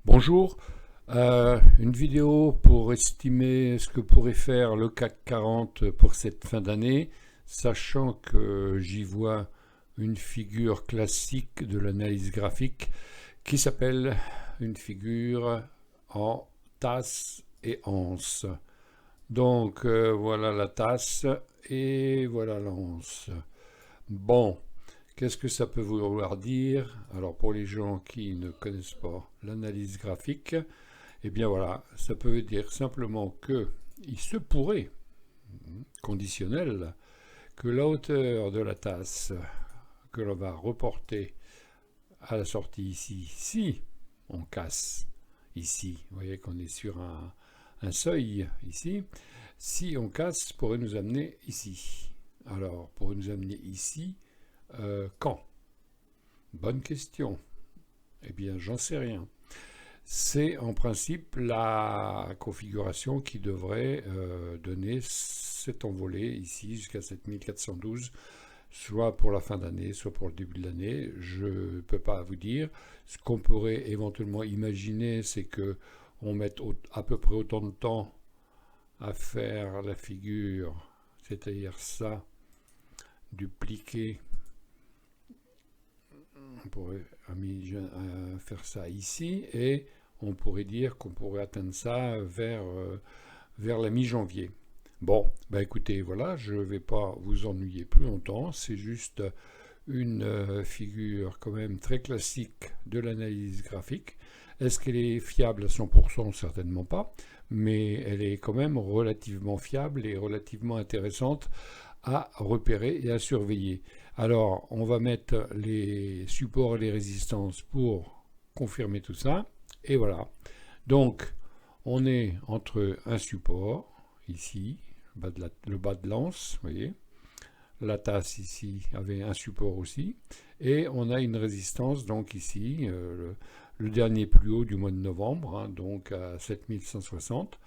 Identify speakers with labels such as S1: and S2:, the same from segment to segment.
S1: Bonjour, une vidéo pour estimer ce que pourrait faire le CAC 40 pour cette fin d'année, sachant que j'y vois une figure classique de l'analyse graphique qui s'appelle une figure en tasse et anse. Donc voilà la tasse et voilà l'anse. Bon, qu'est-ce que ça peut vouloir dire? Alors pour les gens qui ne connaissent pas l'analyse graphique, eh bien voilà, ça peut dire simplement que il se pourrait, conditionnel, que la hauteur de la tasse que l'on va reporter à la sortie ici, si on casse ici, vous voyez qu'on est sur un seuil ici, si on casse, pourrait nous amener ici. Alors, pourrait nous amener ici, quand? Bonne question. Eh bien, j'en sais rien. C'est en principe la configuration qui devrait donner cet envolé ici jusqu'à 7412, soit pour la fin d'année, soit pour le début de l'année. Je ne peux pas vous dire. Ce qu'on pourrait éventuellement imaginer, c'est que on mette à peu près autant de temps à faire la figure, c'est-à-dire ça, dupliquer. On pourrait faire ça ici et on pourrait dire qu'on pourrait atteindre ça vers la mi-janvier. Bon, bah écoutez, voilà, je ne vais pas vous ennuyer plus longtemps, c'est juste une figure quand même très classique de l'analyse graphique. Est-ce qu'elle est fiable à 100%? Certainement pas, mais elle est quand même relativement fiable et relativement intéressante à repérer et à surveiller. Alors, on va mettre les supports et les résistances pour confirmer tout ça. Et voilà. Donc, on est entre un support, ici, le bas de l'anse, vous voyez. La tasse ici avait un support aussi. Et on a une résistance, donc ici, le dernier plus haut du mois de novembre, hein, donc à 7160.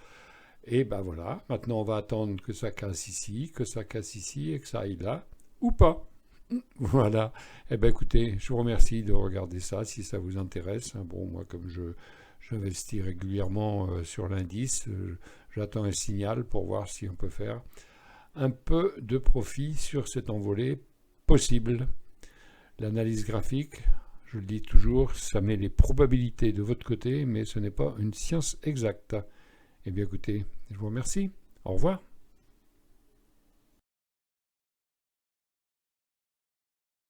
S1: Et ben voilà, maintenant on va attendre que ça casse ici, que ça casse ici et que ça aille là, ou pas. Voilà. Eh ben écoutez, je vous remercie de regarder ça si ça vous intéresse. Bon, moi comme j'investis régulièrement sur l'indice, j'attends un signal pour voir si on peut faire un peu de profit sur cet envolé possible. L'analyse graphique, je le dis toujours, ça met les probabilités de votre côté, mais ce n'est pas une science exacte. Eh bien écoutez, je vous remercie. Au revoir.